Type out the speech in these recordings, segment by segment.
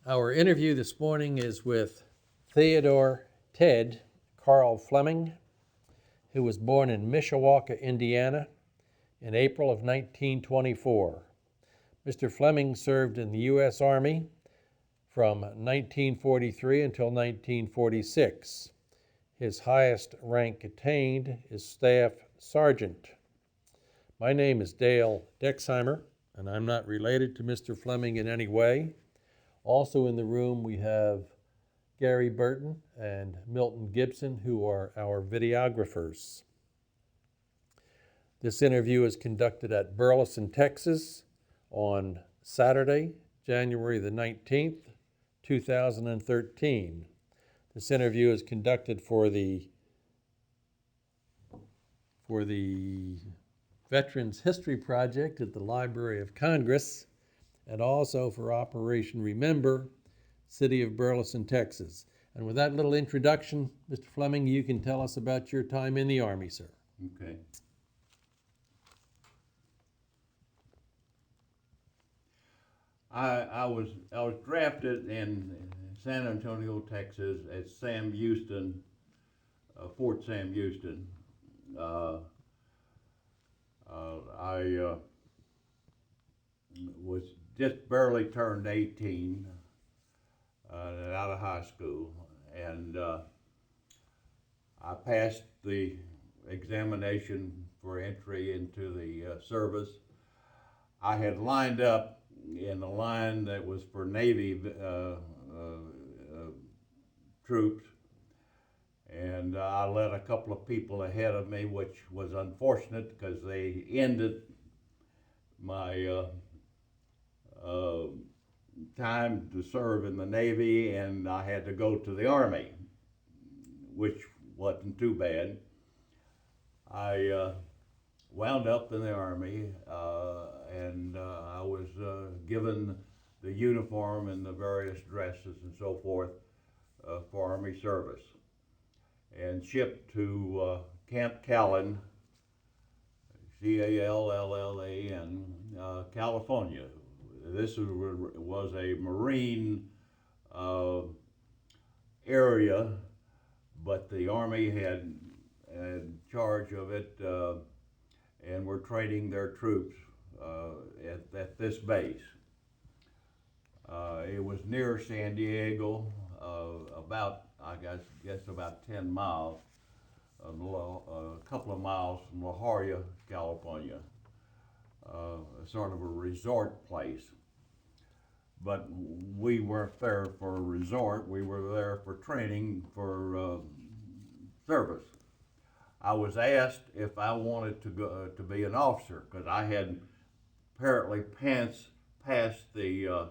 Our interview this morning is with Theodore Ted Carl Fleming, who was born in Mishawaka, Indiana, in April of 1924. Mr. Fleming served in the U.S. Army from 1943 until 1946. His highest rank attained is Staff Sergeant. My name is Dale Dexheimer, and I'm not related to Mr. Fleming in any way. Also in the room we have Gary Burton and Milton Gibson, who are our videographers. This interview is conducted at Burleson, Texas on Saturday, January the 19th, 2013. This interview is conducted for the Veterans History Project at the Library of Congress, and also for Operation Remember, City of Burleson, Texas. And with that little introduction, Mr. Fleming, you can tell us about your time in the Army, sir. Okay. I was drafted in San Antonio, Texas, at Sam Houston, Fort Sam Houston. I was just barely turned 18, out of high school, and I passed the examination for entry into the service. I had lined up in a line that was for Navy troops, and I let a couple of people ahead of me, which was unfortunate because they ended my time to serve in the Navy, and I had to go to the Army, which wasn't too bad. I wound up in the Army, and I was given the uniform and the various dresses and so forth for Army service, and shipped to Camp Callan, Callan, California. This was a Marine area, but the Army had charge of it, and were training their troops at this base. It was near San Diego, about, I guess about 10 miles, a couple of miles from La Jolla, California, sort of a resort place. But we weren't there for a resort, we were there for training for service. I was asked if I wanted to go to be an officer, because I had apparently passed the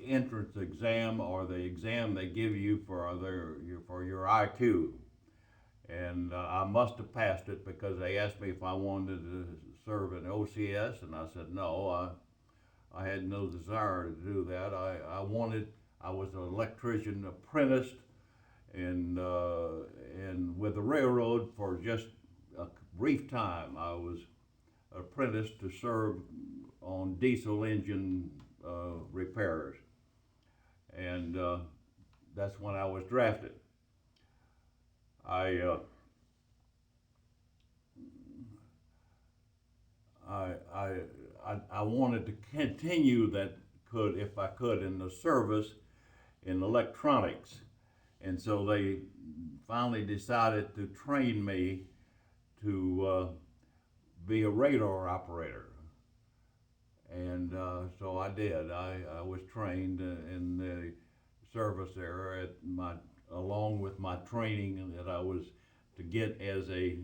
entrance exam, or the exam they give you for your IQ, and I must have passed it, because they asked me if I wanted to serve in OCS, and I said no. I had no desire to do that. I was an electrician apprenticed, and with the railroad for just a brief time. I was apprenticed to serve on diesel engine repairs, and that's when I was drafted. I wanted to continue that, if I could, in the service in electronics. And so they finally decided to train me to be a radar operator. And so I did. I was trained in the service there along with my training that I was to get as a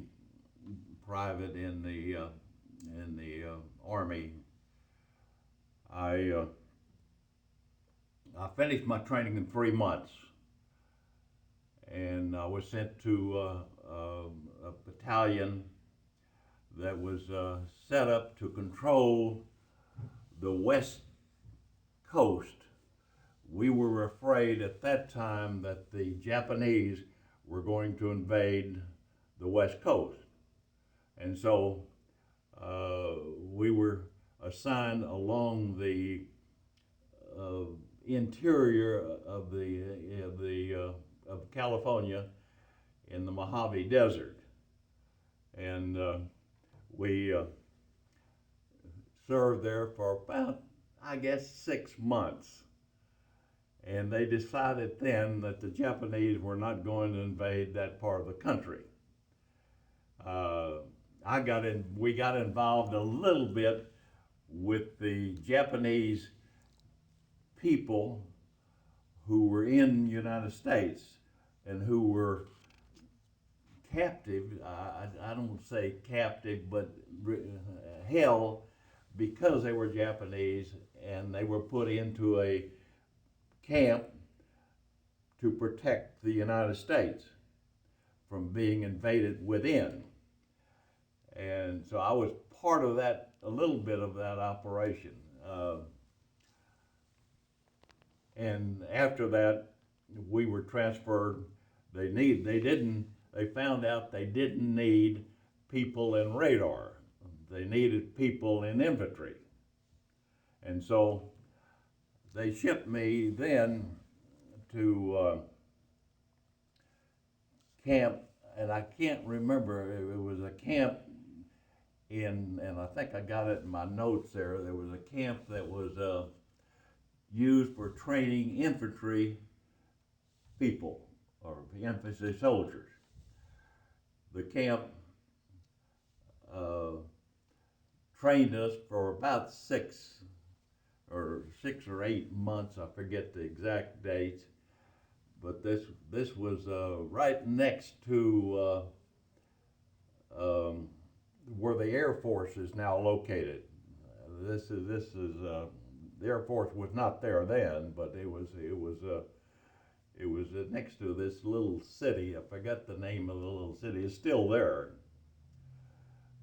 private in the Army. I finished my training in 3 months, and I was sent to a battalion that was set up to control the West Coast. We were afraid at that time that the Japanese were going to invade the West Coast. And so we were assigned along the interior of of California in the Mojave Desert, and we served there for about, I guess, 6 months. And they decided then that the Japanese were not going to invade that part of the country. We got involved a little bit with the Japanese people who were in the United States and who were captive. I don't say captive, but held because they were Japanese, and they were put into a camp to protect the United States from being invaded within. And so I was part of that, a little bit of that operation. And after that, we were transferred. They found out they didn't need people in radar. They needed people in infantry. And so they shipped me then to camp, and I can't remember, it was a camp and I think I got it in my notes there. There was a camp that was used for training infantry people, or infantry soldiers. The camp trained us for about 6 or 8 months. I forget the exact dates, but this was right next to where the Air Force is now located. This is the Air Force was not there then, but it was next to this little city. I forgot the name of the little city. It's still there,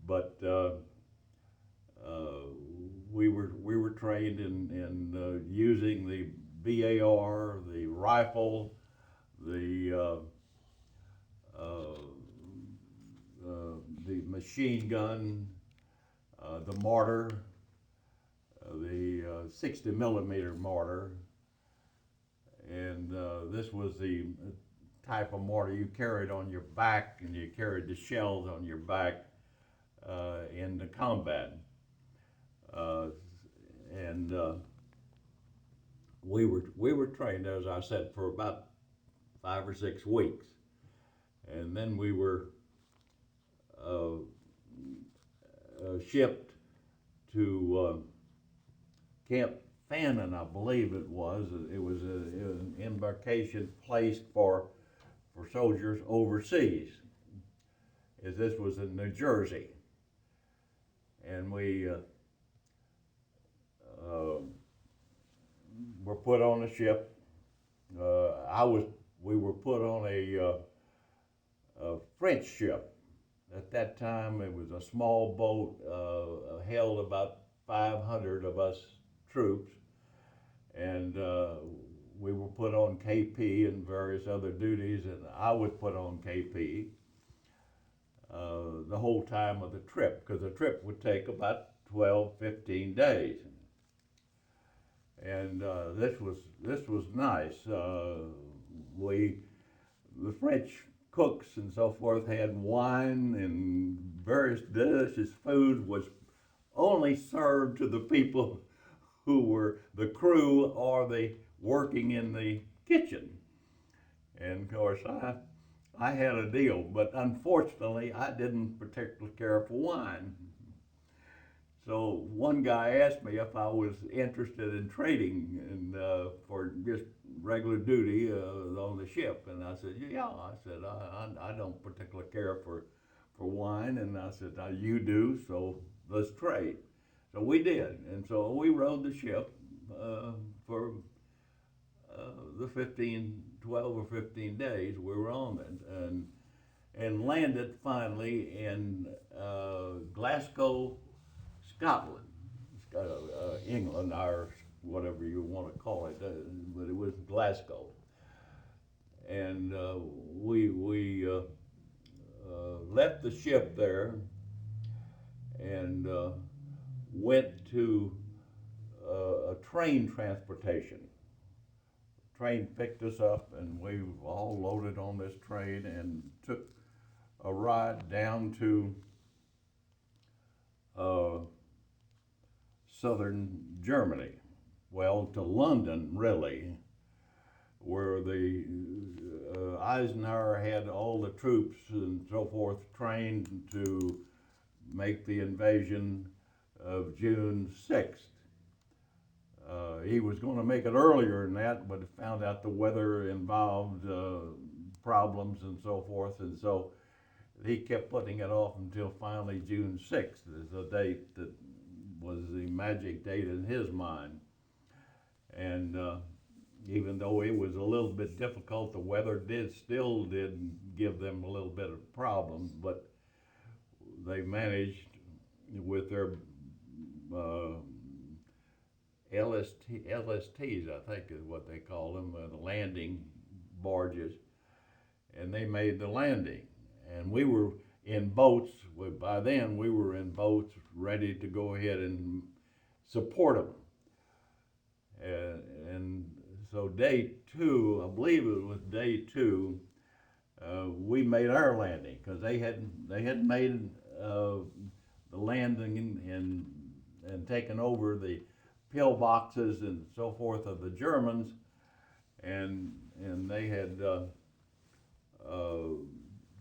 but we were trained in using the BAR, the rifle, the machine gun, the mortar, the 60 millimeter mortar, and this was the type of mortar you carried on your back, and you carried the shells on your back in the combat. We were trained, as I said, for about 5 or 6 weeks, and then we were shipped to Camp Fannin, I believe it was. It was an embarkation placed for soldiers overseas, as this was in New Jersey, and we were put on a ship. We were put on a French ship. At that time, it was a small boat, held about 500 of us troops, and we were put on KP and various other duties, and I was put on KP the whole time of the trip, because the trip would take about 12, 15 days. And this was nice. The French cooks and so forth had wine, and various delicious food was only served to the people who were the crew or the working in the kitchen. And of course, I had a deal, but unfortunately, I didn't particularly care for wine. So one guy asked me if I was interested in trading and for just regular duty on the ship, and I said, yeah. I said, I don't particularly care for wine, and I said, you do, so let's trade. So we did, and so we rode the ship for the 12 or 15 days we were on it, and landed finally in Glasgow, Scotland, England, or whatever you want to call it, but it was Glasgow. And we left the ship there and went to a train transportation. Train picked us up, and we all loaded on this train and took a ride down to southern Germany. Well, to London, really, where the Eisenhower had all the troops and so forth trained to make the invasion of June 6th. He was going to make it earlier than that, but found out the weather involved problems and so forth, and so he kept putting it off until finally June 6th is the date that was the magic date in his mind. And even though it was a little bit difficult, the weather still did give them a little bit of problems, but they managed with their LSTs, I think is what they call them, the landing barges, and they made the landing. And we were in boats. By then, we were in boats ready to go ahead and support them. And so day two, I believe it was day two, we made our landing because they had made the landing and taken over the pillboxes and so forth of the Germans, and they had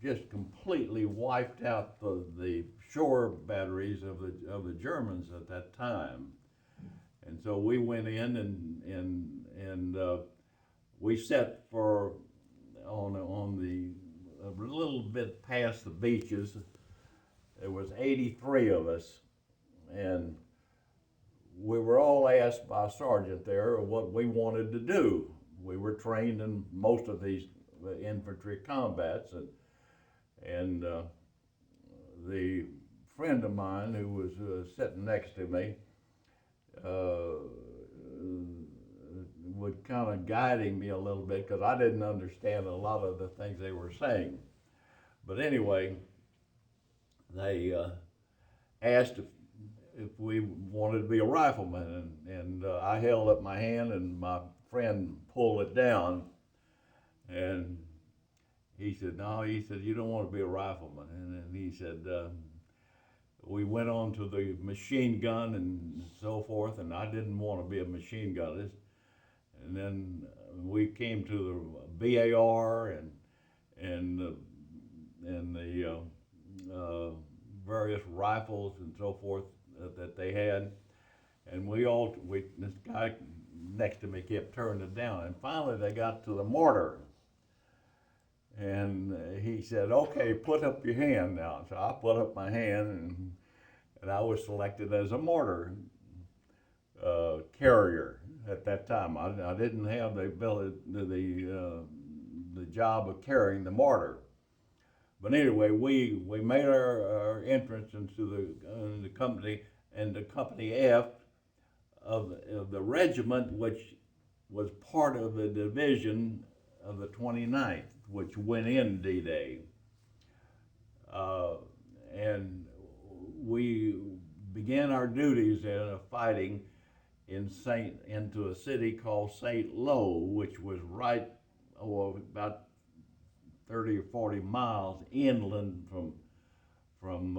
just completely wiped out the shore batteries of the Germans at that time. And so we went in and we set for on the a little bit past the beaches. There was 83 of us, and we were all asked by a sergeant there what we wanted to do. We were trained in most of these infantry combats, and the friend of mine who was sitting next to me would kind of guiding me a little bit because I didn't understand a lot of the things they were saying. But anyway, they asked if we wanted to be a rifleman, and I held up my hand, and my friend pulled it down, and he said, no, he said, you don't want to be a rifleman. And he said, we went on to the machine gun and so forth, and I didn't want to be a machine gunner. And then we came to the BAR and the various rifles and so forth that they had, and this guy next to me kept turning it down, and finally they got to the mortar, and he said, okay, put up your hand now. So I put up my hand, and I was selected as a mortar carrier at that time. I didn't have the ability, the job of carrying the mortar. But anyway, we made our entrance into the company, and the Company F of the regiment, which was part of the division of the 29th, which went in D-Day. And we began our duties in fighting into a city called St. Lo, which was right about 30 or 40 miles inland from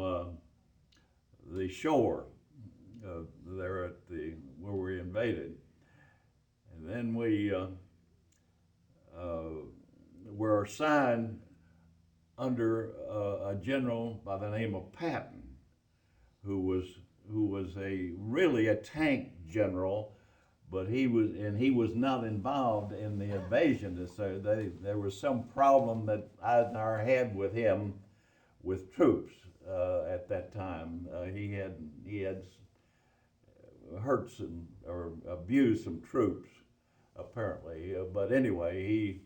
the shore there at where we invaded. And then we were assigned under a general by the name of Patton, who was really a tank general, but he was not involved in the invasion. So there was some problem that Eisenhower had with him, with troops at that time. He had hurt some or abused some troops apparently. But anyway, he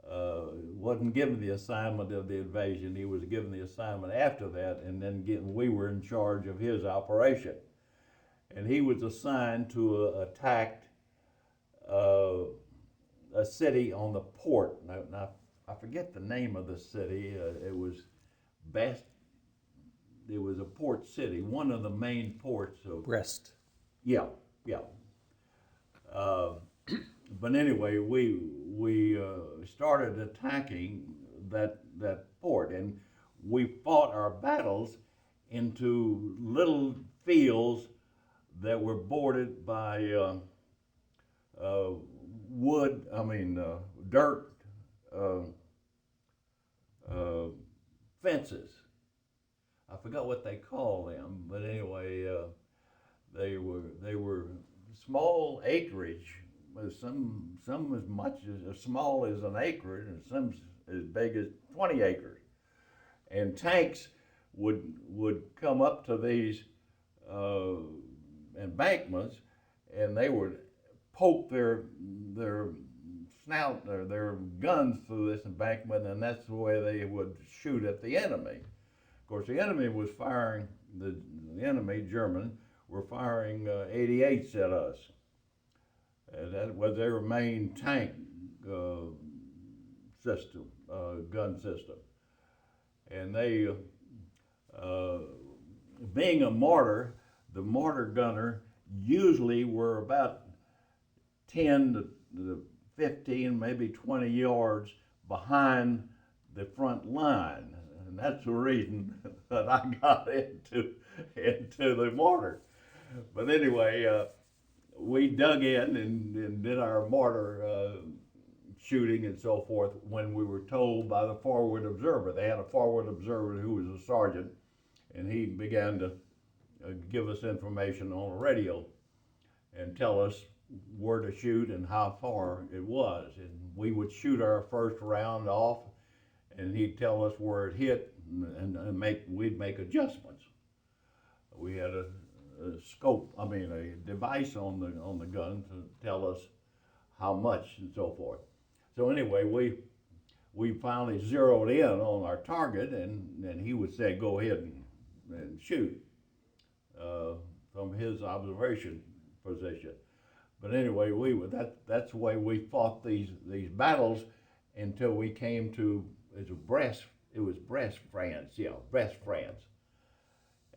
wasn't given the assignment of the invasion. He was given the assignment after that, and then we were in charge of his operation. And he was assigned to attack a city on the port. Now, I forget the name of the city. It was a port city, one of the main ports of Brest. Yeah, Yeah. Uh, but anyway, we started attacking that fort, and we fought our battles into little fields that were bordered by uh, wood. I mean, dirt uh, uh, fences. I forgot what they call them, but anyway, they were small acreage. Some as much as small as an acre, and some as big as 20 acres. And tanks would come up to these uh, embankments, and they would poke their snout or their guns through this embankment, and that's the way they would shoot at the enemy. Of course, the enemy was firing, the enemy, German, were firing 88s at us. That was their main tank uh, system, gun system. And they, uh, being a mortar, the mortar gunner usually were about 10 to 15, maybe 20 yards behind the front line. And that's the reason that I got into the mortar. But anyway, we dug in and did our mortar shooting and so forth when we were told by the forward observer. They had a forward observer who was a sergeant, and he began to give us information on the radio and tell us where to shoot and how far it was. And we would shoot our first round off, and he'd tell us where it hit, and we'd make adjustments. We had a scope, I mean a device on the gun to tell us how much and so forth. So anyway, we finally zeroed in on our target, and he would say, go ahead and shoot from his observation position. But anyway, that's the way we fought these battles until we came to Brest, France, Brest, France.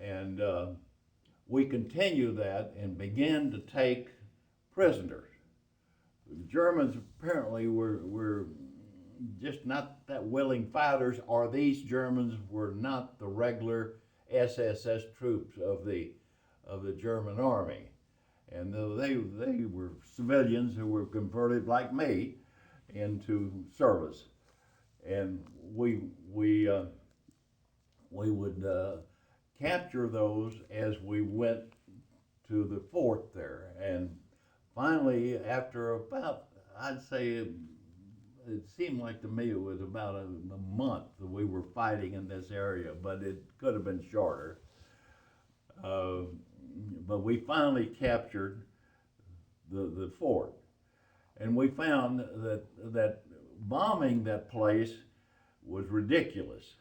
And we continued that and began to take prisoners. The Germans apparently were just not that willing fighters, or these Germans were not the regular SSS troops of the German army. And they were civilians who were converted like me into service. And we would capture those as we went to the fort there. And finally, after about, I'd say, it seemed like to me it was about a month that we were fighting in this area, but it could have been shorter. But we finally captured the fort. And we found that bombing that place was ridiculous,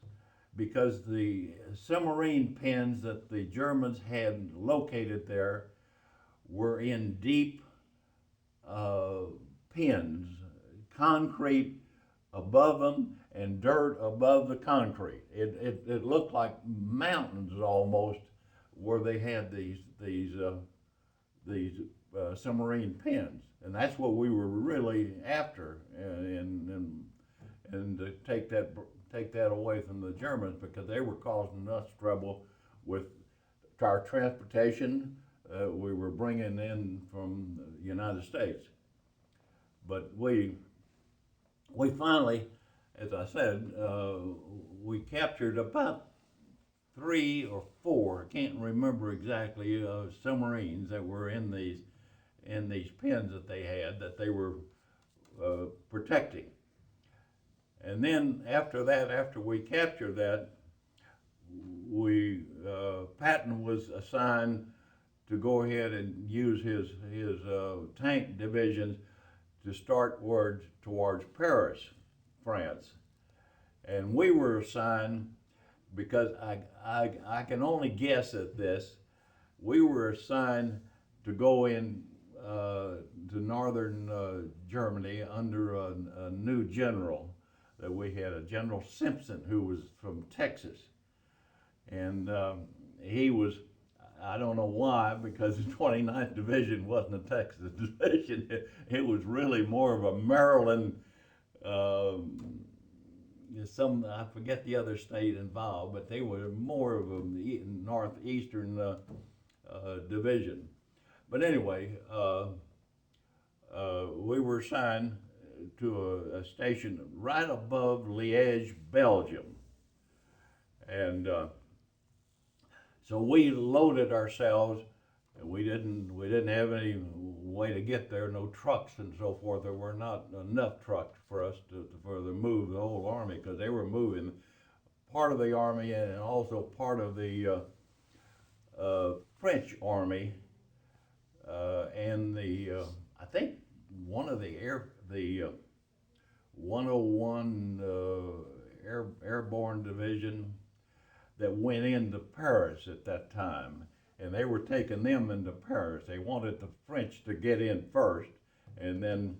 because the submarine pens that the Germans had located there were in deep pens, concrete above them and dirt above the concrete. It looked like mountains almost, where they had these submarine pens, and that's what we were really after, and to take that away from the Germans, because they were causing us trouble with our transportation. We were bringing in from the United States, but we finally, as I said, we captured about 3 or 4, I can't remember exactly, submarines that were in these pens that they had, that they were protecting. And then after we captured that, Patton was assigned to go ahead and use his tank divisions to start towards Paris, France. And we were assigned, because I can only guess at this, we were assigned to go in to northern Germany under a new general that we had, a General Simpson, who was from Texas. And he was, I don't know why, because the 29th Division wasn't a Texas division. It was really more of a Maryland, I forget the other state involved, but they were more of a northeastern division. But anyway, we were assigned to a station right above Liège, Belgium. And so we loaded ourselves. We didn't have any way to get there, no trucks and so forth. There were not enough trucks for us to move the whole army, because they were moving part of the army and also part of the French army and the I think one of the 101 airborne division that went into Paris at that time, and they were taking them into Paris. They wanted the French to get in first, and then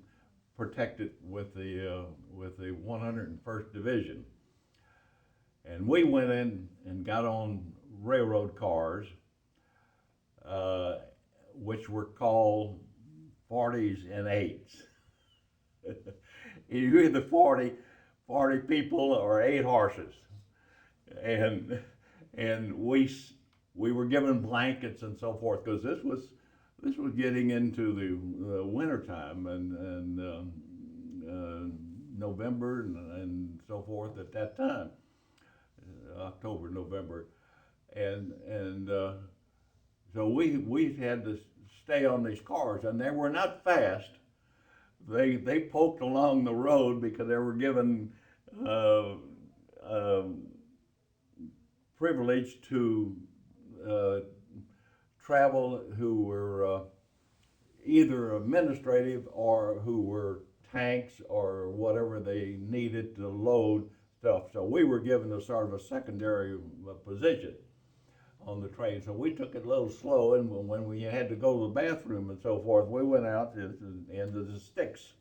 protect it with the 101st Division. And we went in and got on railroad cars, which were called 40s and 8s. You're either 40 people or 8 horses. And we were given blankets and so forth, because this was getting into the winter time, and November and so forth at that time, October, November, and so we had to stay on these cars, and they were not fast. They poked along the road because they were given privilege to travel, who were either administrative or who were tanks or whatever they needed to load stuff. So we were given a sort of a secondary position on the train. So we took it a little slow, and when we had to go to the bathroom and so forth, we went out into the sticks,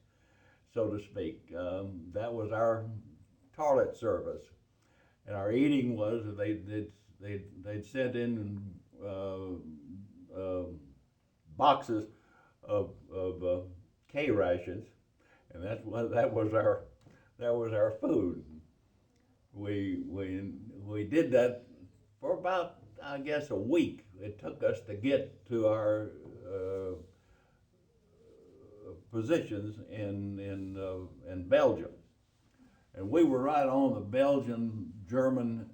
so to speak. That was our toilet service. And our eating was they'd sent in boxes of K rations, and that was our food. We did that for about, I guess, a week. It took us to get to our positions in Belgium. And we were right on the Belgian, German,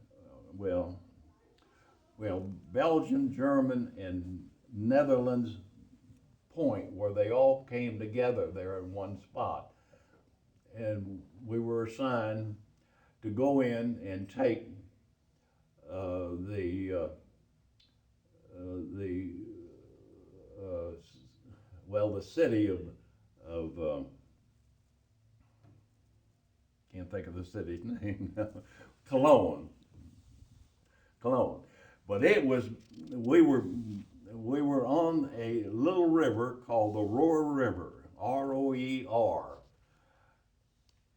and Netherlands point, where they all came together there in one spot. And we were assigned to go in and take the city of can't think of the city's name now. Cologne. But we were on a little river called the Roer River, R-O-E-R.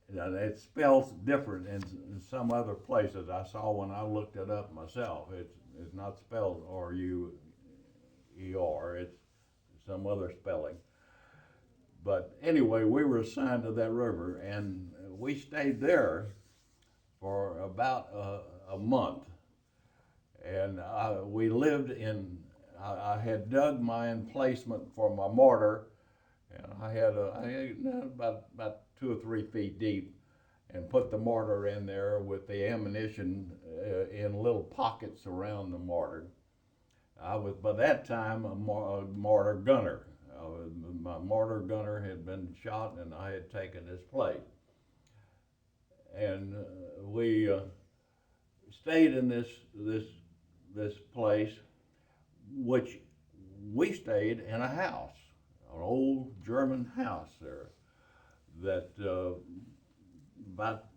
And it spells different in some other places. I saw when I looked it up myself. It's not spelled R-U-E-R. It's some other spelling. But anyway, we were assigned to that river, and we stayed there for about a month. And we lived in, I had dug my emplacement for my mortar, and I had about 2 or 3 feet deep, and put the mortar in there with the ammunition in little pockets around the mortar. I was, by that time, a mortar gunner. My mortar gunner had been shot, and I had taken his place. And we stayed in this place, which we stayed in a house, an old German house there, that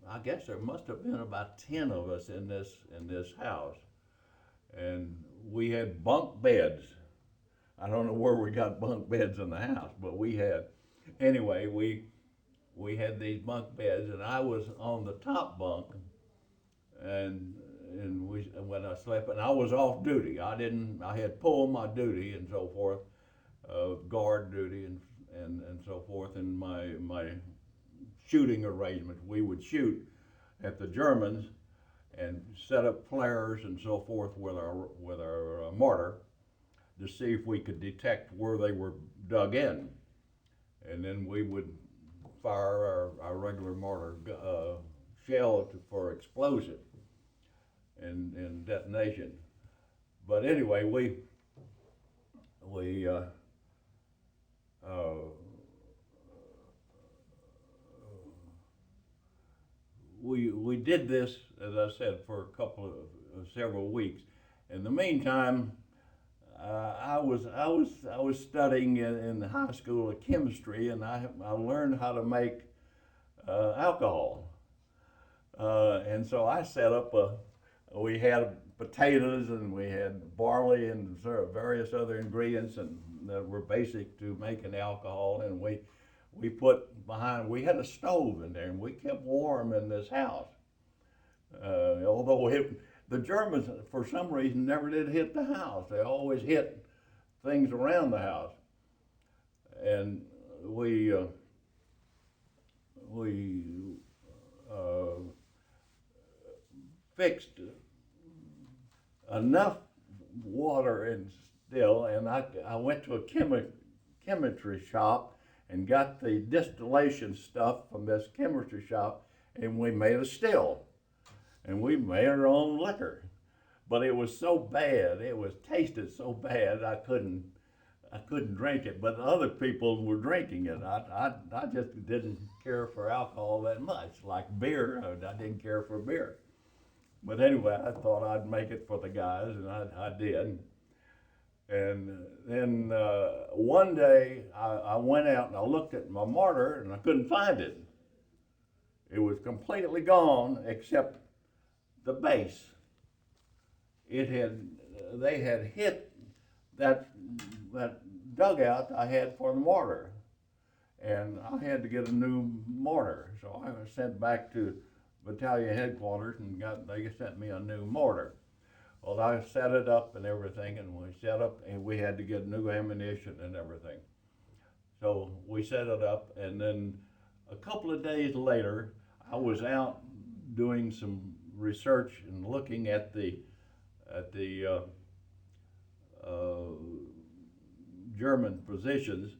I guess there must have been about 10 of us in this house, and we had bunk beds. I don't know where we got bunk beds in the house, but we had. Anyway, we had these bunk beds, and I was on the top bunk, and when I slept, and I was off duty. I had pulled my duty and so forth, guard duty and so forth, and my shooting arrangements. We would shoot at the Germans and set up flares and so forth with our mortar to see if we could detect where they were dug in, and then we would fire our regular mortar shell for explosion and detonation. But anyway, we did this, as I said, for several weeks. In the meantime, I was studying in the high school of chemistry, and I learned how to make alcohol. And so I set up we had potatoes and we had barley and various other ingredients that were basic to making alcohol, and we put behind. We had a stove in there, and we kept warm in this house. Although the Germans, for some reason, never did hit the house. They always hit things around the house, and we fixed enough water and I went to a chemistry shop and got the distillation stuff from this chemistry shop, and we made a still, and we made our own liquor. But it was so bad, tasted so bad, I couldn't drink it. But other people were drinking it. I just didn't care for alcohol that much. Like beer, I didn't care for beer. But anyway, I thought I'd make it for the guys, and I did. And then one day I went out and I looked at my mortar and I couldn't find it. It was completely gone except the base. They had hit that dugout I had for the mortar, and I had to get a new mortar. So I was sent back to battalion headquarters and they sent me a new mortar. Well, I set it up and everything, and we had to get new ammunition and everything. So we set it up, and then a couple of days later, I was out doing some research and looking at the German positions,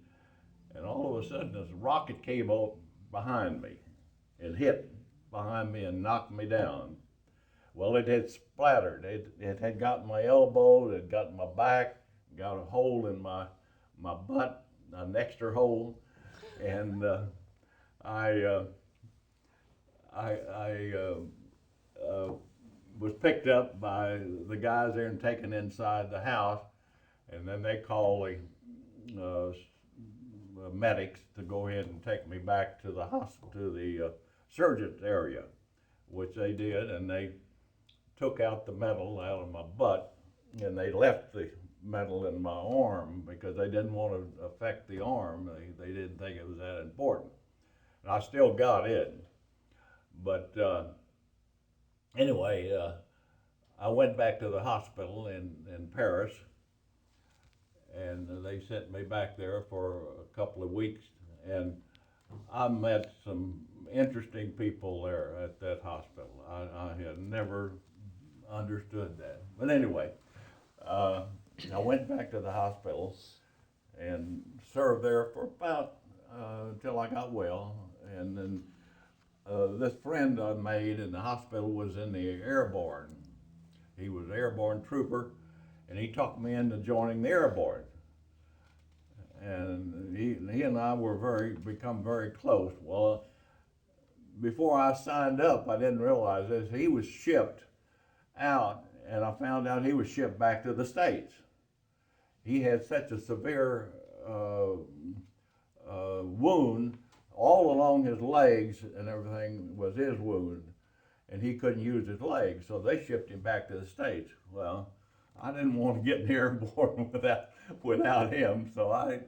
and all of a sudden this rocket came up behind me and hit behind me and knocked me down. Well, it had splattered. It had gotten my elbow, it had gotten my back, got a hole in my butt, an extra hole, and I was picked up by the guys there and taken inside the house, and then they called the medics to go ahead and take me back to the hospital, to the surgeon's area, which they did, and they took out the metal out of my butt, and they left the metal in my arm because they didn't want to affect the arm. They didn't think it was that important. And I still got it. But anyway, I went back to the hospital in Paris, and they sent me back there for a couple of weeks, and I met some interesting people there at that hospital. I had never understood that. But anyway, I went back to the hospital and served there for about until I got well, and then this friend I made in the hospital was in the airborne. He was an airborne trooper, and he talked me into joining the airborne. And he and I become very close. Well, before I signed up, I didn't realize this. He was shipped out, and I found out he was shipped back to the States. He had such a severe wound all along his legs, and everything was his wound, and he couldn't use his legs, so they shipped him back to the States. Well, I didn't want to get in the airborne without him, so I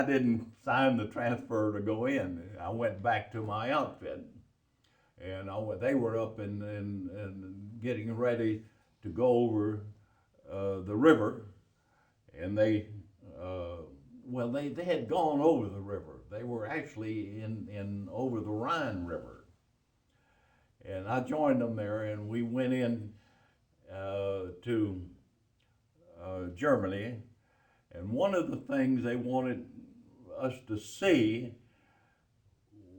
didn't sign the transfer to go in. I went back to my outfit, and they were up and getting ready to go over the river, and they had gone over the river. They were actually in over the Rhine River, and I joined them there, and we went in to Germany, and one of the things they wanted us to see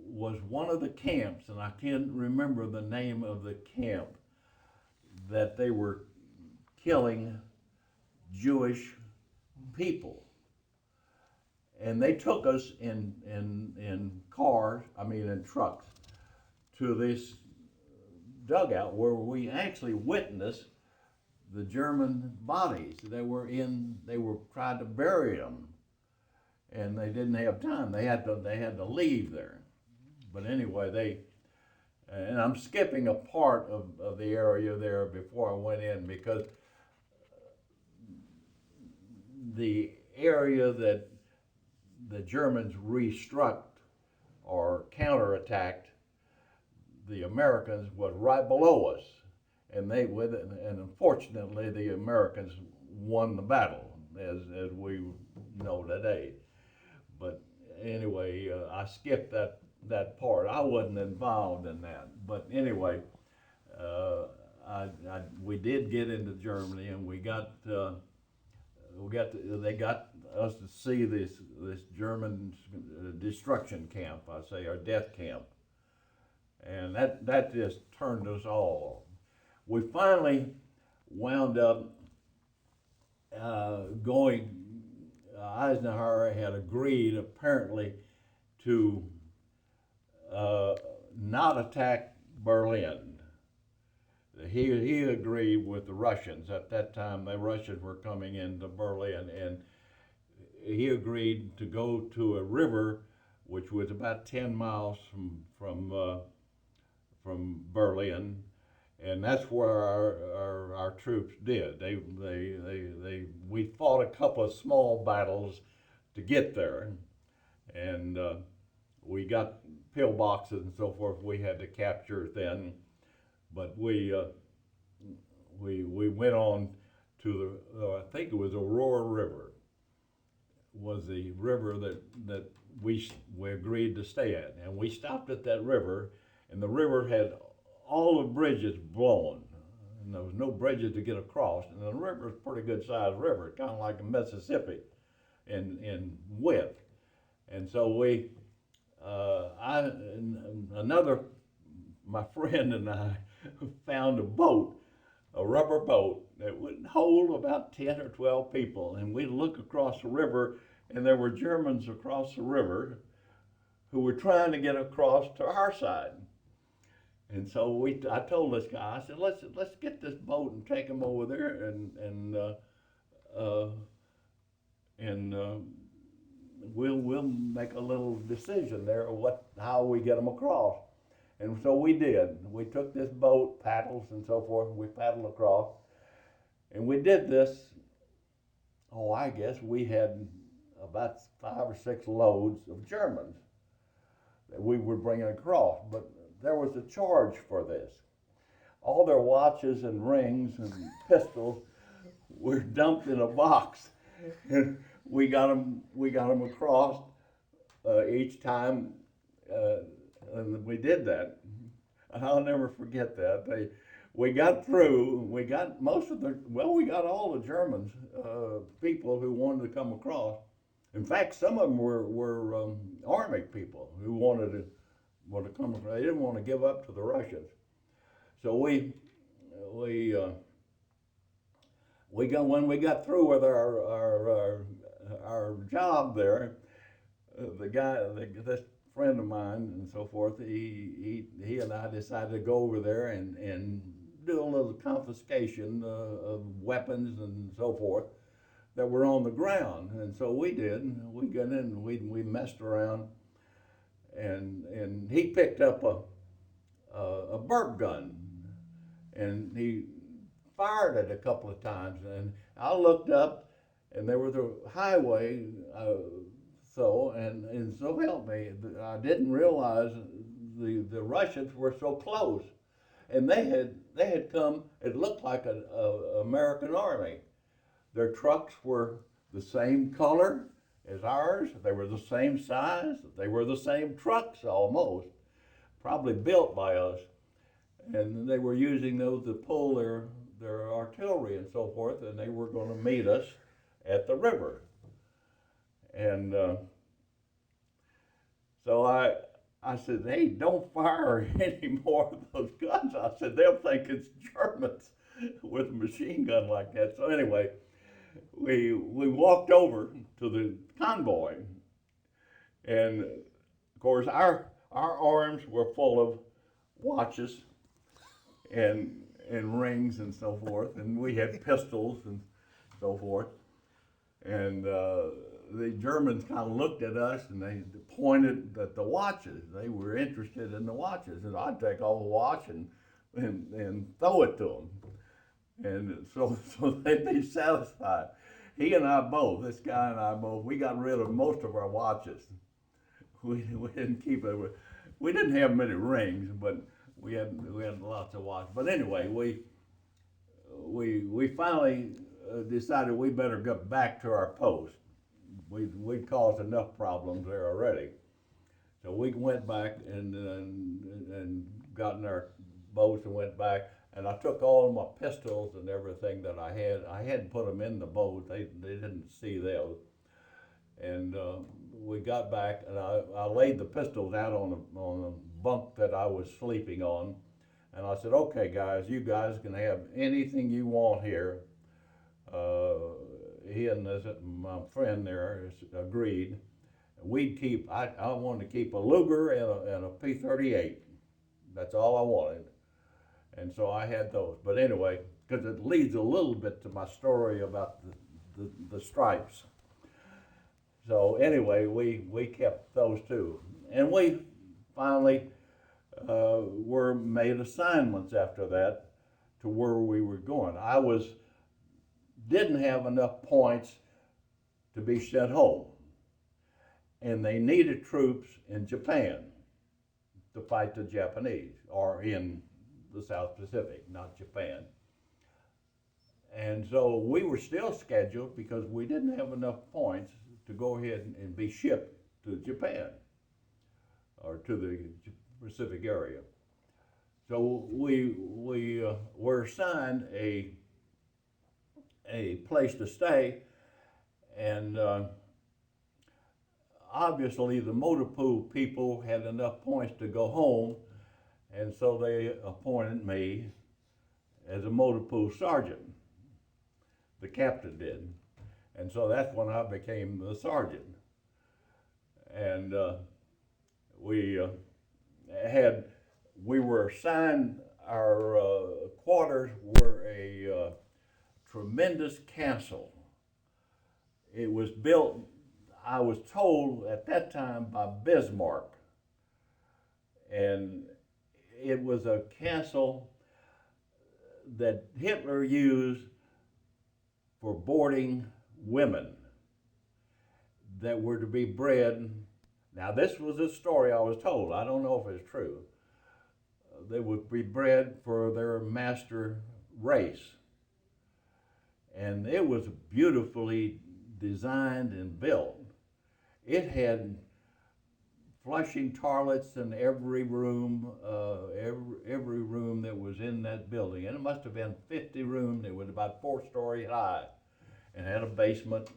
was one of the camps, and I can't remember the name of the camp, that they were killing Jewish people. And they took us in cars, in trucks, to this dugout where we actually witnessed the German bodies. They were trying to bury them, and they didn't have time. They had to leave there. But anyway, and I'm skipping a part of the area there before I went in, because the area that the Germans restruck or counterattacked the Americans was right below us, and unfortunately the Americans won the battle, as we know today. But anyway, I skipped that part. I wasn't involved in that. But anyway, we did get into Germany, and they got us to see this German destruction camp, or death camp, and that just turned us all. We finally wound up going. Eisenhower had agreed apparently to not attack Berlin. He agreed with the Russians. At that time, the Russians were coming into Berlin, and he agreed to go to a river which was about 10 miles from Berlin, and that's where our troops did. We fought a couple of small battles to get there, and we got pillboxes and so forth we had to capture then. But we went on to I think it was Aurora River, was the river that we agreed to stay at, and we stopped at that river, and the river had all the bridges blown, and there was no bridges to get across, and the river was a pretty good sized river, kind of like a Mississippi in width. And so my friend and I found a rubber boat that would hold about 10 or 12 people, and we'd look across the river, and there were Germans across the river who were trying to get across to our side. And so I told this guy, I said, let's get this boat and take them over there, and we'll make a little decision there of how we get them across. And so we did. We took this boat, paddles and so forth, and we paddled across. And we did this, I guess we had about 5 or 6 loads of Germans that we were bringing across. But there was a charge for this. All their watches and rings and pistols were dumped in a box. And we got them across each time. And we did that, and I'll never forget that. We got through. We got we got all the Germans, people who wanted to come across. In fact, some of them were army people who wanted to come across. They didn't want to give up to the Russians. So when we got through with our job there, this friend of mine and so forth, he and I decided to go over there and do a little confiscation of weapons and so forth that were on the ground. And so we did. We got in and we messed around, and he picked up a burp gun, and he fired it a couple of times, and I looked up, and there was a highway. And so help me, I didn't realize the Russians were so close, and they had come. It looked like a American army. Their trucks were the same color as ours. They were the same size. They were the same trucks almost, probably built by us. And they were using those to pull their artillery and so forth, and they were going to meet us at the river. And so I said, hey, don't fire any more of those guns. I said, they'll think it's Germans with a machine gun like that. So anyway, we walked over to the convoy, and of course our arms were full of watches and rings and so forth, and we had pistols and so forth. And the Germans kind of looked at us and they pointed at the watches. They were interested in the watches, and I'd take all the watch and throw it to them. And so they'd be satisfied. He and I both, this guy and I both, we got rid of most of our watches. We didn't keep it. We didn't have many rings, but we had lots of watches. But anyway, we finally decided we better get back to our post. We'd caused enough problems there already. So we went back and got in our boats and went back. And I took all of my pistols and everything that I had. I hadn't put them in the boat. They didn't see those. And we got back, and I laid the pistols out on a bunk that I was sleeping on. And I said, okay, guys, you guys can have anything you want here. He and my friend there agreed. We'd keep, I wanted to keep a Luger and a P-38. That's all I wanted. And so I had those. But anyway, because it leads a little bit to my story about the stripes. So anyway, we kept those too. And we finally were made assignments after that to where we were going. Didn't have enough points to be sent home. And they needed troops in Japan to fight the Japanese, or in the South Pacific, not Japan. And so we were still scheduled because we didn't have enough points to go ahead and be shipped to Japan or to the Pacific area. So we were assigned a place to stay, and obviously the motor pool people had enough points to go home, and so they appointed me as a motor pool sergeant. The captain did. And so that's when I became the sergeant. And we were assigned, our quarters were a tremendous castle. It was built, I was told at that time, by Bismarck. And it was a castle that Hitler used for boarding women that were to be bred. Now, this was a story I was told. I don't know if it's true. They would be bred for their master race. And it was beautifully designed and built. It had flushing toilets in every room, every room that was in that building. And it must have been 50 rooms. It was about 4 stories high and had a basement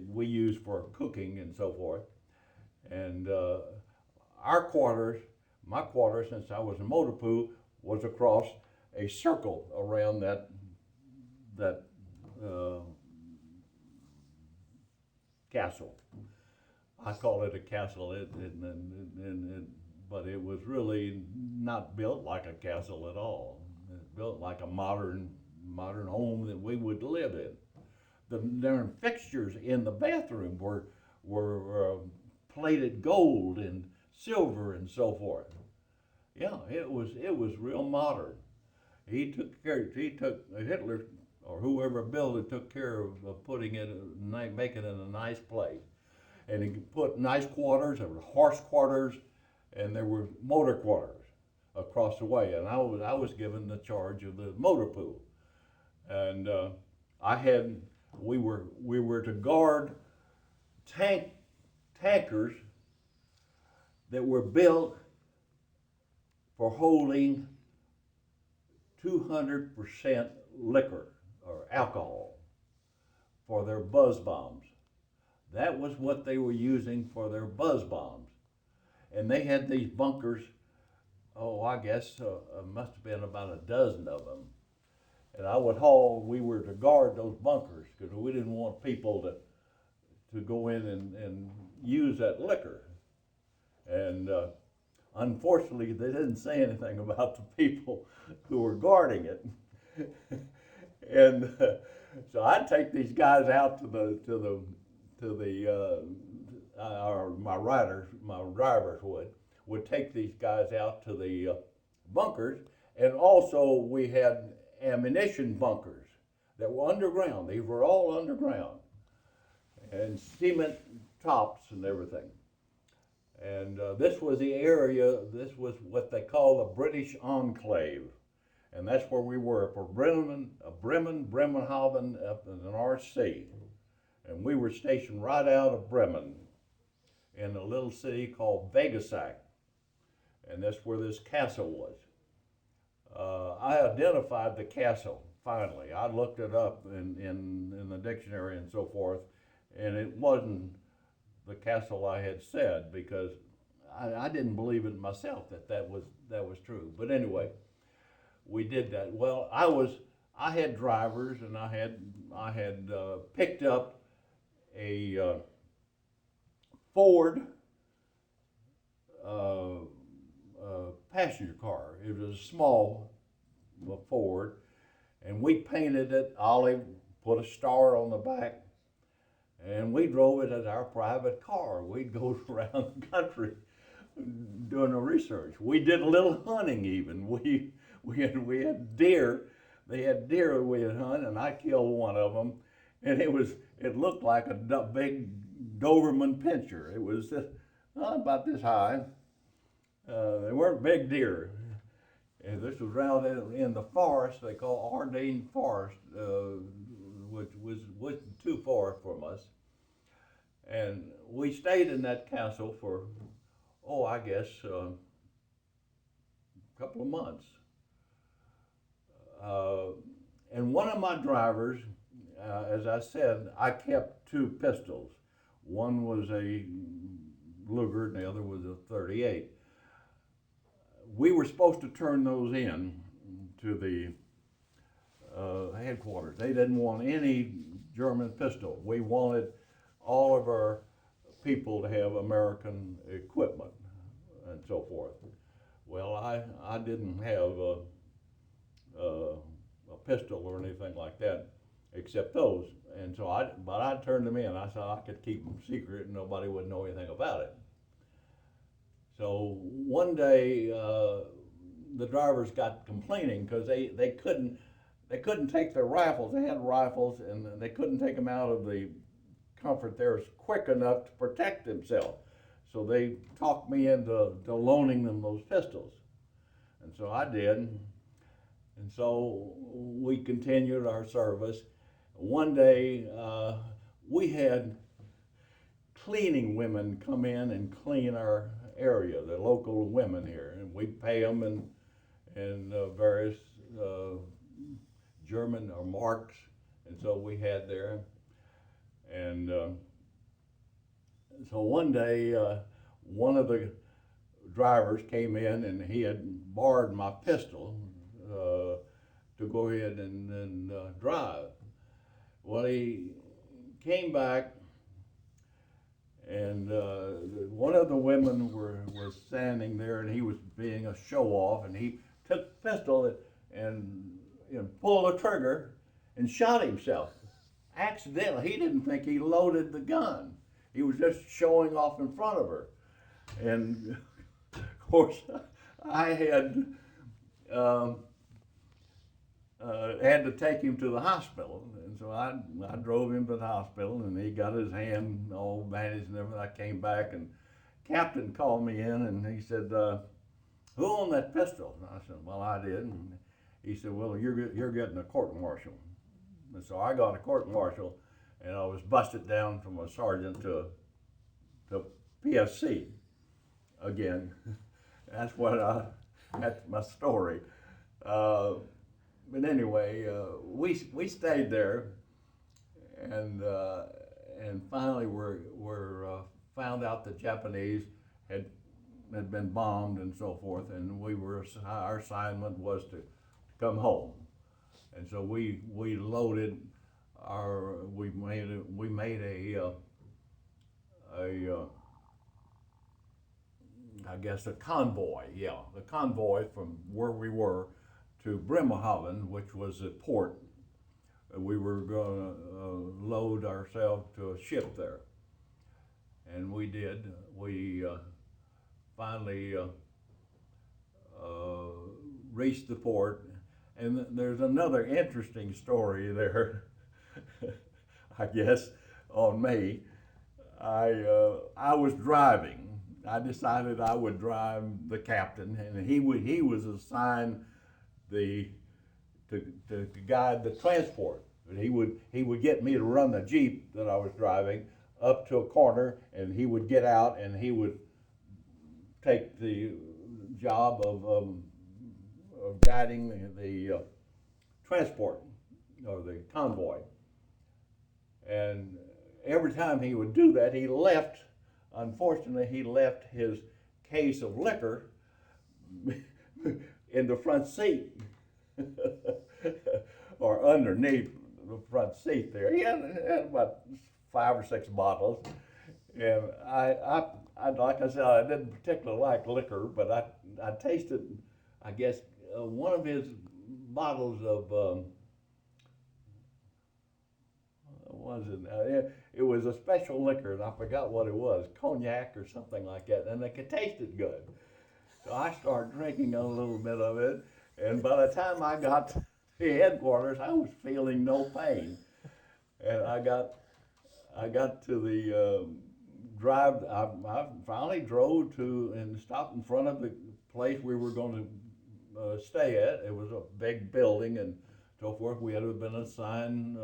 we used for cooking and so forth. And our quarters, my quarters, since I was in motor pool, was across a circle around that castle. I call it a castle, but it was really not built like a castle at all. It was built like a modern home that we would live in. The fixtures in the bathroom were plated gold and silver and so forth. Yeah, it was real modern. Hitler or whoever built it took care of putting it, making it a nice place. And he put nice quarters, there were horse quarters, and there were motor quarters across the way, and I was given the charge of the motor pool, and we were to guard tankers that were built for holding 200% liquor or alcohol for their buzz bombs. That was what they were using for their buzz bombs. And they had these bunkers, I guess must have been about a dozen of them. And we were to guard those bunkers because we didn't want people to go in and use that liquor. And unfortunately, they didn't say anything about the people who were guarding it. And so I'd take these guys out my drivers would take these guys out to the bunkers, and also we had ammunition bunkers that were underground. These were all underground, and cement tops and everything. And this was the area. This was what they call the British Enclave, and that's where we were for Bremenhaven up in the North Sea. And we were stationed right out of Bremen in a little city called Vegasack. And that's where this castle was. I identified the castle, finally. I looked it up in the dictionary and so forth, and it wasn't the castle I had said, because I didn't believe it myself that was true. But anyway, we did that. Well, I had drivers, and I had picked up a Ford passenger car. It was a small Ford, and we painted it olive, put a star on the back, and we drove it as our private car. We'd go around the country doing the research. We did a little hunting even. We had deer. They had deer we had hunted, and I killed one of them. And it looked like a big Doberman pinscher. It was about this high. They weren't big deer. And this was around in the forest they call Ardenne Forest, which wasn't too far from us. And we stayed in that castle for, I guess, a couple of months. And one of my drivers, as I said, I kept two pistols. One was a Luger and the other was a .38. We were supposed to turn those in to the headquarters. They didn't want any German pistol. We wanted all of our people to have American equipment and so forth. Well, I didn't have a pistol or anything like that, except those. And so I turned them in. I said I could keep them secret and nobody would know anything about it. So one day, the drivers got complaining because they couldn't take their rifles. They had rifles and they couldn't take them out of the comfort there quick enough to protect themselves. So they talked me into loaning them those pistols. And so I did. And so we continued our service. One day, we had cleaning women come in and clean our area, the local women here, and we'd pay them in various German or marks, and so we had there. And so one day, one of the drivers came in and he had borrowed my pistol to go ahead and drive. Well, he came back, and one of the women was standing there, and he was being a show-off, and he took the pistol and pulled the trigger and shot himself. Accidentally. He didn't think he loaded the gun. He was just showing off in front of her. And of course, I had to take him to the hospital. And so I drove him to the hospital, and he got his hand all bandaged and everything. I came back, and captain called me in and he said, "Who owned that pistol?" And I said, "Well, I did." And he said, "Well, you're getting a court martial." And so I got a court martial, and I was busted down from a sergeant to PSC again. That's my story. But anyway, we stayed there, and finally we're found out the Japanese had been bombed and so forth, and our assignment was to come home, and so we loaded we made I guess a convoy, the convoy from where we were to Bremerhaven, which was a port. We were going to load ourselves to a ship there, and we did. We finally reached the port, and there's another interesting story there. I guess on me, I was driving. I decided I would drive the captain, and he was assigned to guide the transport. And he would get me to run the Jeep that I was driving up to a corner, and he would get out and he would take the job of guiding the transport or the convoy. And every time he would do that, unfortunately, he left his case of liquor in the front seat or underneath the front seat there. He had about 5 or 6 bottles. And I like I said, I didn't particularly like liquor, but I tasted, I guess, one of his bottles of, it was a special liquor, and I forgot what it was, cognac or something like that, and it tasted good. So I started drinking a little bit of it, and by the time I got to headquarters, I was feeling no pain. And I got to the drive. I finally drove to and stopped in front of the place we were going to stay at. It was a big building and so forth. We had been assigned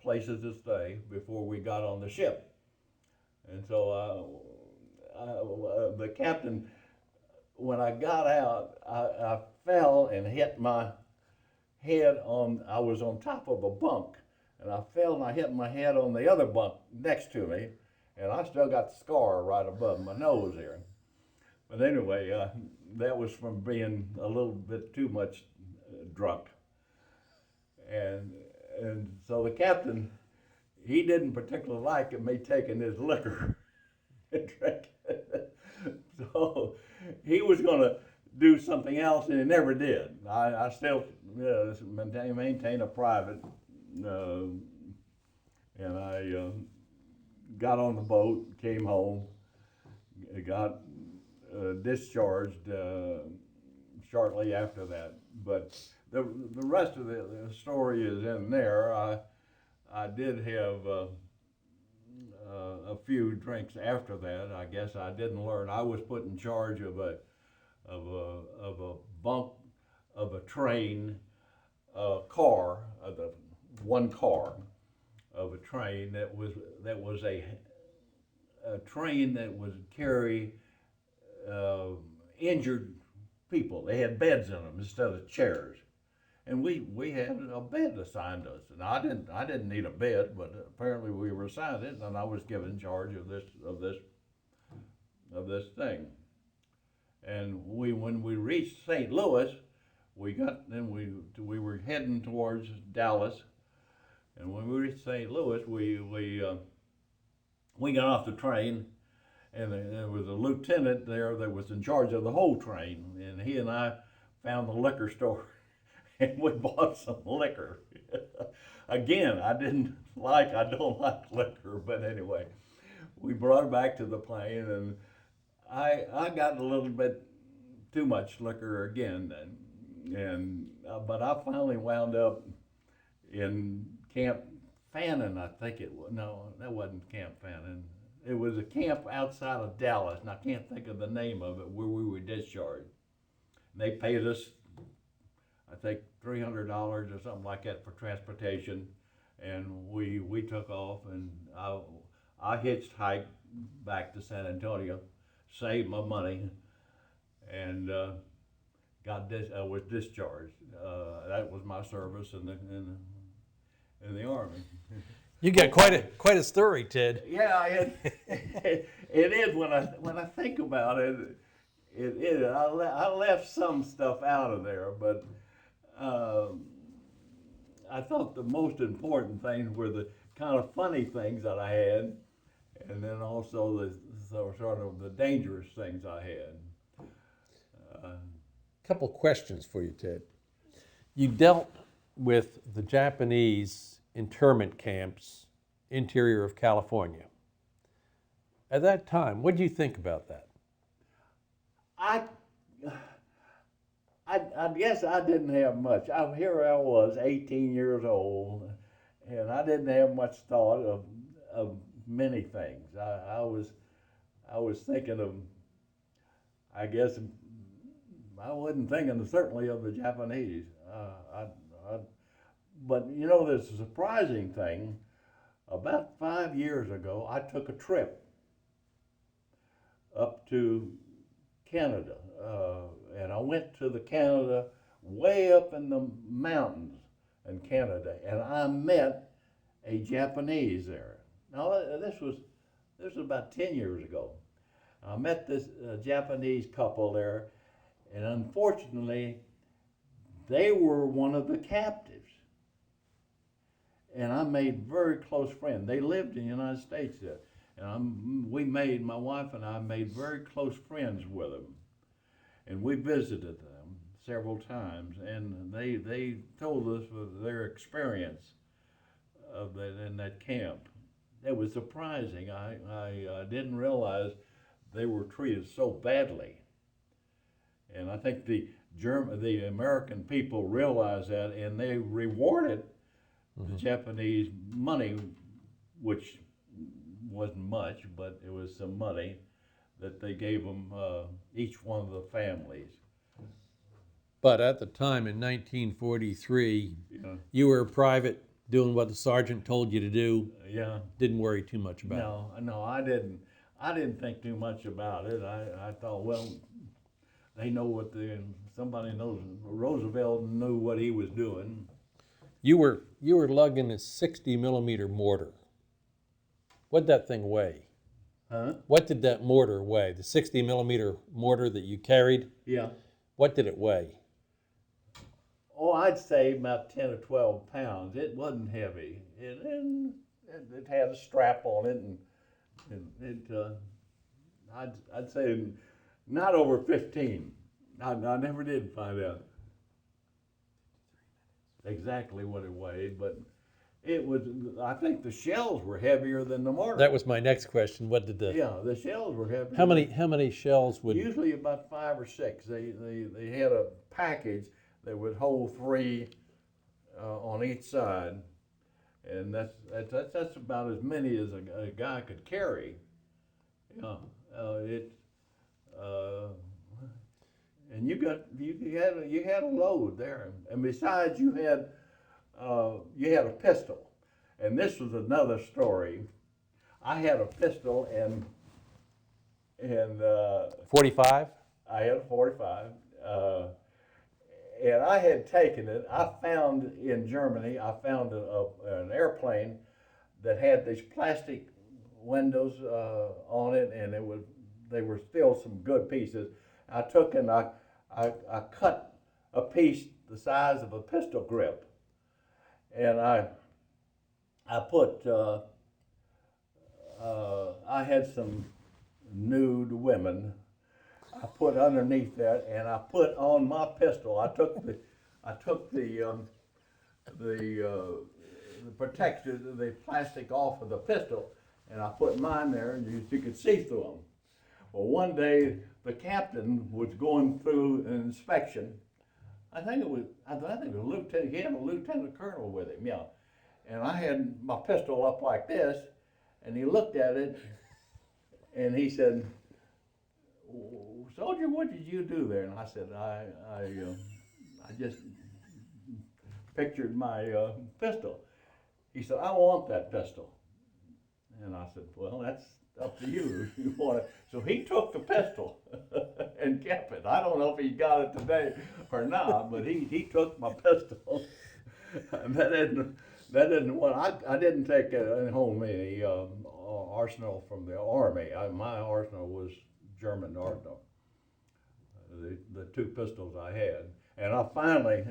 places to stay before we got on the ship. And so the captain, when I got out, I fell and hit my head I was on top of a bunk, and I fell and I hit my head on the other bunk next to me, and I still got the scar right above my nose here. But anyway, that was from being a little bit too much drunk. And so the captain, he didn't particularly like me taking his liquor and drinking it. So he was going to do something else, and he never did. I still maintain a private, and I got on the boat, came home, got discharged shortly after that. But the rest of the story is in there. I did have a few drinks after that. I guess I didn't learn. I was put in charge of a bunk of a train car, the one car of a train that was a train that would carry injured people. They had beds in them instead of chairs, and we had a bed assigned to us. And I didn't need a bed, but apparently we were assigned it, and I was given charge of this thing. And when we reached St. Louis, we were heading towards Dallas, and when we reached St. Louis, we got off the train, and there was a lieutenant there that was in charge of the whole train, and he and I found the liquor store, and we bought some liquor. Again, I don't like liquor, but anyway, we brought it back to the plane, and I got a little bit too much liquor again, but I finally wound up in Camp Fannin, I think it was. No, that wasn't Camp Fannin. it was a camp outside of Dallas, and I can't think of the name of it, where we were discharged. And they paid us, I think, $300 or something like that for transportation, and we took off, and I hitchhiked back to San Antonio, saved my money, and was discharged. That was my service in the Army. You got quite a story, Ted. Yeah, it is when I think about it. It is. I left some stuff out of there, but I thought the most important things were the kind of funny things that I had, and then also the sort of the dangerous things I had. Couple questions for you, Ted. You dealt with the Japanese internment camps, interior of California. At that time, what did you think about that? I guess I didn't have much. Here I was, 18 years old, and I didn't have much thought of many things. I was thinking of, I guess, I wasn't thinking certainly of the Japanese. But you know, there's a surprising thing. About 5 years ago, I took a trip up to Canada, and I went to the Canada way up in the mountains in Canada, and I met a Japanese there. Now this was about 10 years ago. I met this Japanese couple there, and unfortunately, they were one of the captives. And I made very close friends. They lived in the United States there. And my wife and I made very close friends with them. And we visited them several times. And they told us of their experience in that camp. It was surprising. I didn't realize they were treated so badly. And I think the American people realized that, and they rewarded the Japanese money, which wasn't much, but it was some money that they gave them, each one of the families. But at the time in 1943, Yeah. you were a private doing what the sergeant told you to do. Yeah. Didn't worry too much about it. No, I didn't. I didn't think too much about it. I thought, well, they know somebody knows. Roosevelt knew what he was doing. You were lugging a 60 millimeter mortar. What'd that thing weigh? Huh? What did that mortar weigh? The 60 millimeter mortar that you carried? Yeah. What did it weigh? Oh, I'd say about 10 or 12 pounds. It wasn't heavy. It had a strap on it, and I'd say not over 15. I never did find out exactly what it weighed, but it was. I think the shells were heavier than the mortar. That was my next question. What did the shells were heavier. How many shells would? Usually about 5 or 6. They had a package that would hold 3 on each side, and that's about as many as a guy could carry. Yeah, and you had a load there, and besides you had a pistol, and this was another story. I had a pistol and 45? I had a 45, and I had taken it. I found in Germany, an airplane that had these plastic windows on it, and they were still some good pieces. I took and I cut a piece the size of a pistol grip, and I put I had some nude women. I put underneath that, and I put on my pistol. I took the protection, the plastic off of the pistol, and I put mine there, and you could see through them. Well, one day the captain was going through an inspection. I think it was a lieutenant. He had a lieutenant colonel with him, yeah. And I had my pistol up like this, and he looked at it, And he said, "Soldier, what did you do there?" And I said, I just pictured my pistol." He said, "I want that pistol." And I said, "Well, that's up to you if you want it." So he took the pistol and kept it. I don't know if he got it today or not, but he took my pistol. And that isn't what I didn't take home any arsenal from the army. My arsenal was German arsenal. The two pistols I had, and I finally,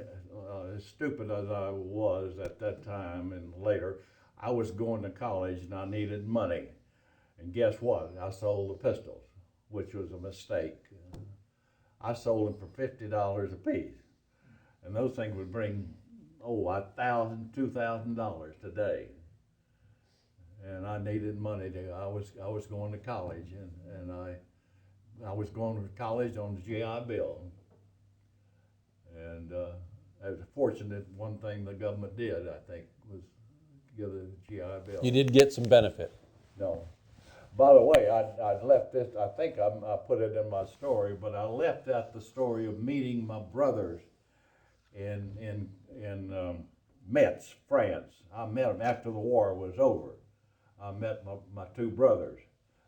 as stupid as I was at that time and later, I was going to college and I needed money. And guess what? I sold the pistols, which was a mistake. I sold them for $50 a piece. And those things would bring, $1,000, $2,000 today. And I needed money I was going to college, and I was going to college on the GI Bill. And I was fortunate. One thing the government did, I think, was give the GI Bill. You did get some benefit. No. By the way, I left this, I think I put it in my story, but I left out the story of meeting my brothers in Metz, France. I met them after the war was over. I met my two brothers.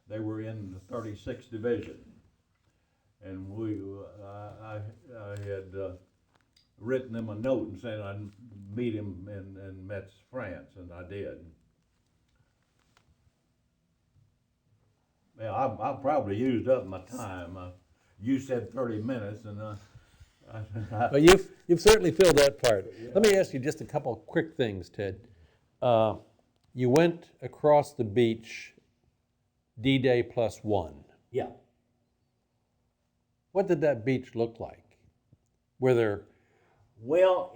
They were in the 36th Division. And I had written them a note and said I'd meet him in Metz, France, and I did. Yeah, I probably used up my time. You said 30 minutes, and Well, you've certainly filled that part. Yeah. Let me ask you just a couple of quick things, Ted. You went across the beach D-Day +1. Yeah. What did that beach look like? Were there... Well,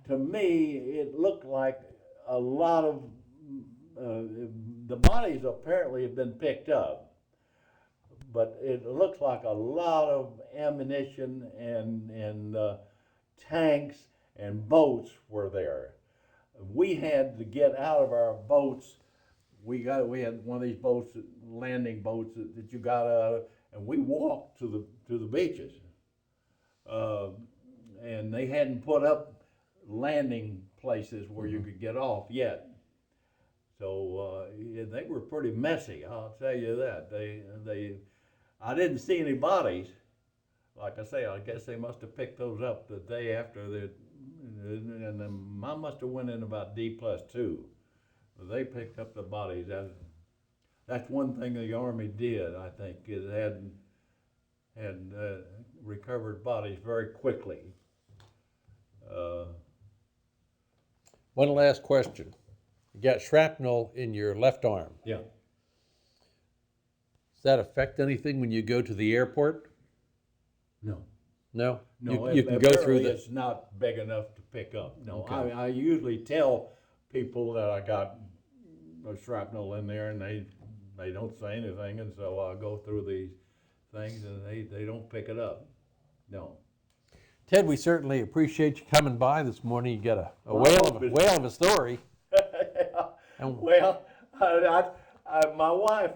to me, it looked like a lot of, the bodies apparently have been picked up, but it looks like a lot of ammunition and tanks and boats were there. We had to get out of our boats. We had one of these boats, landing boats that you got out of, and we walked to the beaches. And they hadn't put up landing places where you could get off yet. So they were pretty messy, I'll tell you that. I didn't see any bodies. Like I say, I guess they must have picked those up the day after and I must have went in about D+2. But they picked up the bodies. That's one thing the Army did, I think, is had recovered bodies very quickly. One last question. You got shrapnel in your left arm. Yeah. Does that affect anything when you go to the airport? No. No? No, you can go through the... It's not big enough to pick up. No, Okay. I usually tell people that I got a shrapnel in there, and they don't say anything, and so I go through these things, and they don't pick it up. No. Ted, we certainly appreciate you coming by this morning. You got a whale of a story. Well, my wife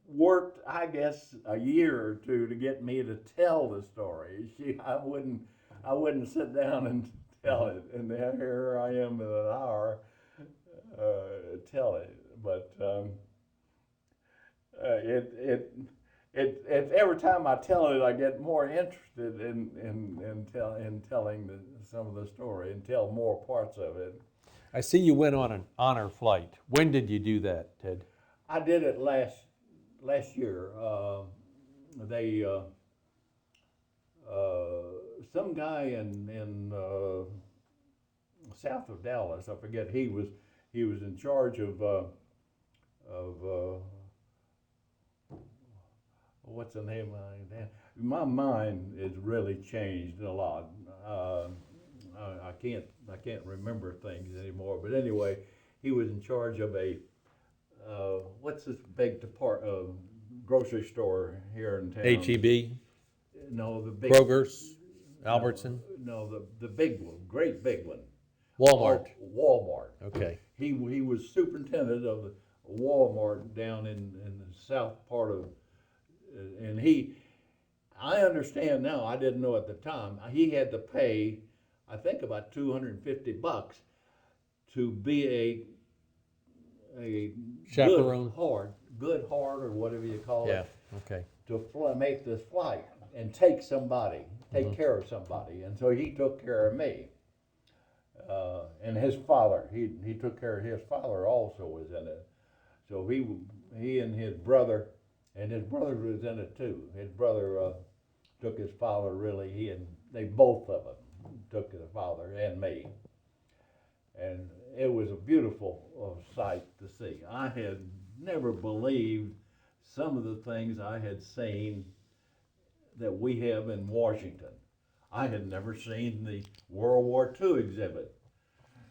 worked, I guess, a year or two to get me to tell the story. I wouldn't sit down and tell it, and here I am in an hour tell it. But it every time I tell it, I get more interested in telling some of the story and tell more parts of it. I see you went on an honor flight. When did you do that, Ted? I did it last year. Some guy in south of Dallas, I forget. He was in charge of what's the name of it? My mind has really changed a lot. I can't remember things anymore. But anyway, he was in charge of a what's this big grocery store here in town? H-E-B? No, the big Kroger's? Albertson? No, the big one, great big one. Walmart. Walmart. Okay. He was superintendent of the Walmart down in the south part and I understand now, I didn't know at the time, he had to pay, I think about $250 to be a Chaperone. good heart or whatever you call Yeah, it, okay. to make this flight and take care of somebody. And so he took care of me. And his father, he took care of his father also was in it. So he and his brother was in it too. His brother took his father really. They both of them took his father and me. And it was a beautiful sight to see. I had never believed some of the things I had seen that we have in Washington. I had never seen the World War II exhibit.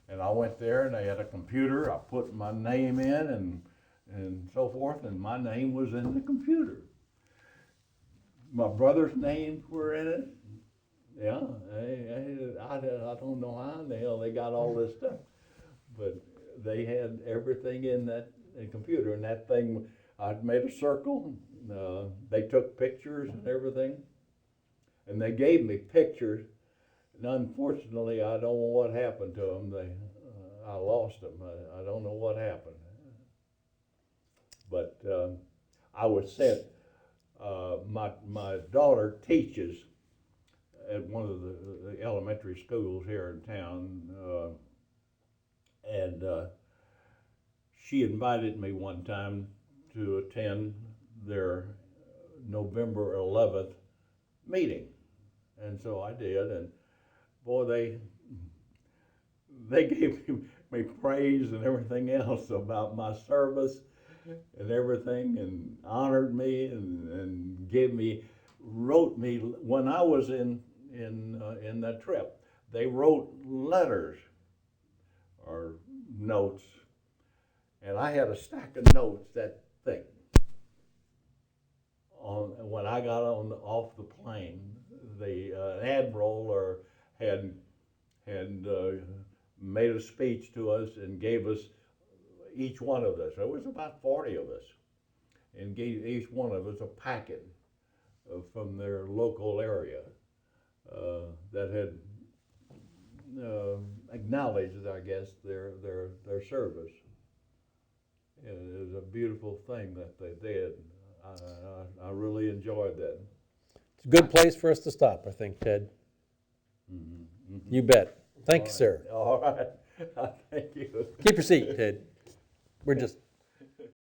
And I went there and they had a computer. I put my name in and so forth, and my name was in the computer. My brother's names were in it. Yeah, I don't know how in the hell they got all this stuff, but they had everything in that computer. And that thing, I made a circle. They took pictures and everything, and they gave me pictures. And unfortunately, I don't know what happened to them. I lost them. I don't know what happened. But I was sent. My daughter teaches at one of the elementary schools here in town, and she invited me one time to attend their November 11th meeting, and so I did. And boy, they gave me praise and everything else about my service and everything, and honored me and wrote me when I was in that trip. They wrote letters or notes, and I had a stack of notes that thick. When I got off the plane, the admiral had made a speech to us and gave us, each one of us, there was about 40 of us, and gave each one of us a packet from their local area that had acknowledged, I guess, their service. It was a beautiful thing that they did. I really enjoyed that. It's a good place for us to stop, I think, Ted. Mm-hmm, mm-hmm. You bet. Thank you, sir. All right. Thank you. Keep your seat, Ted. We're just